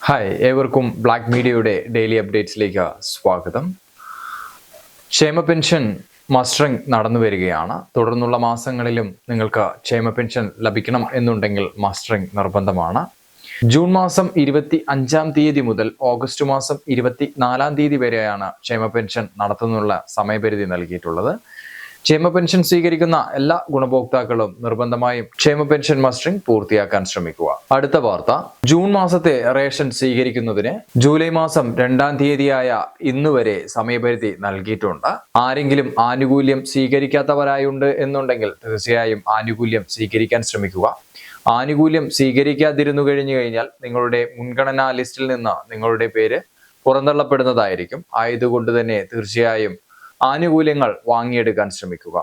Hi, ഏവർക്കും black മീഡിയയുടെ daily അപ്ഡേറ്റ്സിലേക്ക് സ്വാഗതം. ക്ഷേമ പെൻഷൻ മസ്റ്ററിംഗ് നടന്നു വരികയാണ്. തുടർന്നുള്ള മാസങ്ങളിലും നിങ്ങൾക്ക് ക്ഷേമ പെൻഷൻ ലഭിക്കണം എന്നുണ്ടെങ്കിൽ മസ്റ്ററിംഗ് നിർബന്ധമാണ്. ജൂൺ മാസം 25 മുതൽ ഓഗസ്റ്റ് മാസം 24 വരെയാണ് ക്ഷേമ പെൻഷൻ നടത്തുന്നതിനുള്ള സമയപരിധി നൽകിയിട്ടുള്ളത്. ക്ഷേമ പെൻഷൻ സ്വീകരിക്കുന്ന എല്ലാ ഗുണഭോക്താക്കളും നിർബന്ധമായും ക്ഷേമ പെൻഷൻ മസ്റ്ററിംഗ് പൂർത്തിയാക്കാൻ ശ്രമിക്കുക. അടുത്ത വാർത്ത, ജൂൺ മാസത്തെ റേഷൻ സ്വീകരിക്കുന്നതിന് ജൂലൈ മാസം 2 ഇന്നുവരെ സമയപരിധി നൽകിയിട്ടുണ്ട്. ആരെങ്കിലും ആനുകൂല്യം സ്വീകരിക്കാത്തവരായുണ്ട് എന്നുണ്ടെങ്കിൽ തീർച്ചയായും ആനുകൂല്യം സ്വീകരിക്കാൻ ശ്രമിക്കുക. ആനുകൂല്യം സ്വീകരിക്കാതിരുന്നു കഴിഞ്ഞാൽ നിങ്ങളുടെ മുൻഗണനാ ലിസ്റ്റിൽ നിന്ന് നിങ്ങളുടെ പേര് പുറന്തള്ളപ്പെടുന്നതായിരിക്കും. ആയതുകൊണ്ട് തന്നെ തീർച്ചയായും ആനുകൂല്യങ്ങൾ വാങ്ങിയെടുക്കാൻ ശ്രമിക്കുക.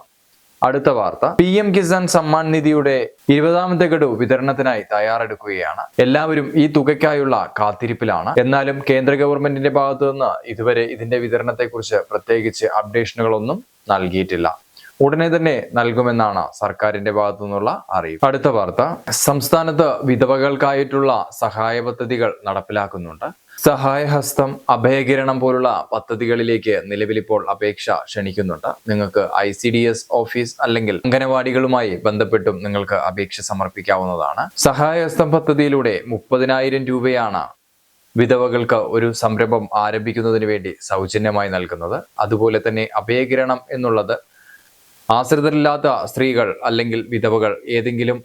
അടുത്ത വാർത്ത, PM കിസാൻ സമ്മാൻ നിധിയുടെ 20ാമത്തെ ഗഡു വിതരണത്തിനായി തയ്യാറെടുക്കുകയാണ്. എല്ലാവരും ഈ തുകയ്ക്കായുള്ള കാത്തിരിപ്പിലാണ്. എന്നാലും കേന്ദ്ര ഗവൺമെന്റിന്റെ ഭാഗത്തു നിന്ന് ഇതുവരെ ഇതിന്റെ വിതരണത്തെക്കുറിച്ച് പ്രത്യേകിച്ച് അപ്ഡേഷനുകളൊന്നും നൽകിയിട്ടില്ല. ഉടനെ തന്നെ നൽകുമെന്നാണ് സർക്കാരിന്റെ ഭാഗത്തു നിന്നുള്ള അറിയിപ്പ്. അടുത്ത വാർത്ത, സംസ്ഥാനത്ത് വിധവകൾക്കായിട്ടുള്ള സഹായ പദ്ധതികൾ നടപ്പിലാക്കുന്നുണ്ട്. സഹായഹസ്തം, അഭയകിരണം പോലുള്ള പദ്ധതികളിലേക്ക് നിലവിലിപ്പോൾ അപേക്ഷ ക്ഷണിക്കുന്നുണ്ട്. നിങ്ങൾക്ക് ICDS ഓഫീസ് അല്ലെങ്കിൽ അംഗനവാടികളുമായി ബന്ധപ്പെട്ടും നിങ്ങൾക്ക് അപേക്ഷ സമർപ്പിക്കാവുന്നതാണ്. സഹായഹസ്തം പദ്ധതിയിലൂടെ 30,000 രൂപയാണ് വിധവകൾക്ക് ഒരു സംരംഭം ആരംഭിക്കുന്നതിന് വേണ്ടി സൗജന്യമായി നൽകുന്നത്. അതുപോലെ തന്നെ അഭയകിരണം എന്നുള്ളത് ആശ്രിതരില്ലാത്ത സ്ത്രീകൾ അല്ലെങ്കിൽ വിധവകൾ ഏതെങ്കിലും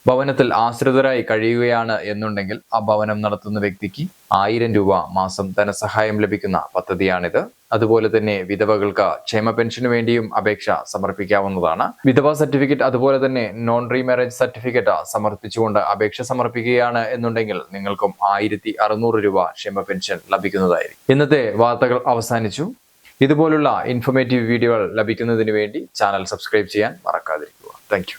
ഭവനത്തിൽ ആശ്രിതരായി കഴിയുകയാണ് എന്നുണ്ടെങ്കിൽ ആ ഭവനം നടത്തുന്ന വ്യക്തിക്ക് 1000 രൂപ മാസം ധനസഹായം ലഭിക്കുന്ന പദ്ധതിയാണിത്. അതുപോലെ തന്നെ വിധവകൾക്ക് ക്ഷേമ പെൻഷന് വേണ്ടിയും അപേക്ഷ സമർപ്പിക്കാവുന്നതാണ്. വിധവ സർട്ടിഫിക്കറ്റ് അതുപോലെ തന്നെ നോൺ റീമാരേജ് സർട്ടിഫിക്കറ്റ് സമർപ്പിച്ചുകൊണ്ട് അപേക്ഷ സമർപ്പിക്കുകയാണ് എന്നുണ്ടെങ്കിൽ നിങ്ങൾക്കും 1600 രൂപ ക്ഷേമ പെൻഷൻ ലഭിക്കുന്നതായിരിക്കും. ഇന്നത്തെ വാർത്തകൾ അവസാനിച്ചു. ഇതുപോലുള്ള ഇൻഫോർമേറ്റീവ് വീഡിയോകൾ ലഭിക്കുന്നതിന് വേണ്ടി ചാനൽ സബ്സ്ക്രൈബ് ചെയ്യാൻ മറക്കാതിരിക്കുക. താങ്ക്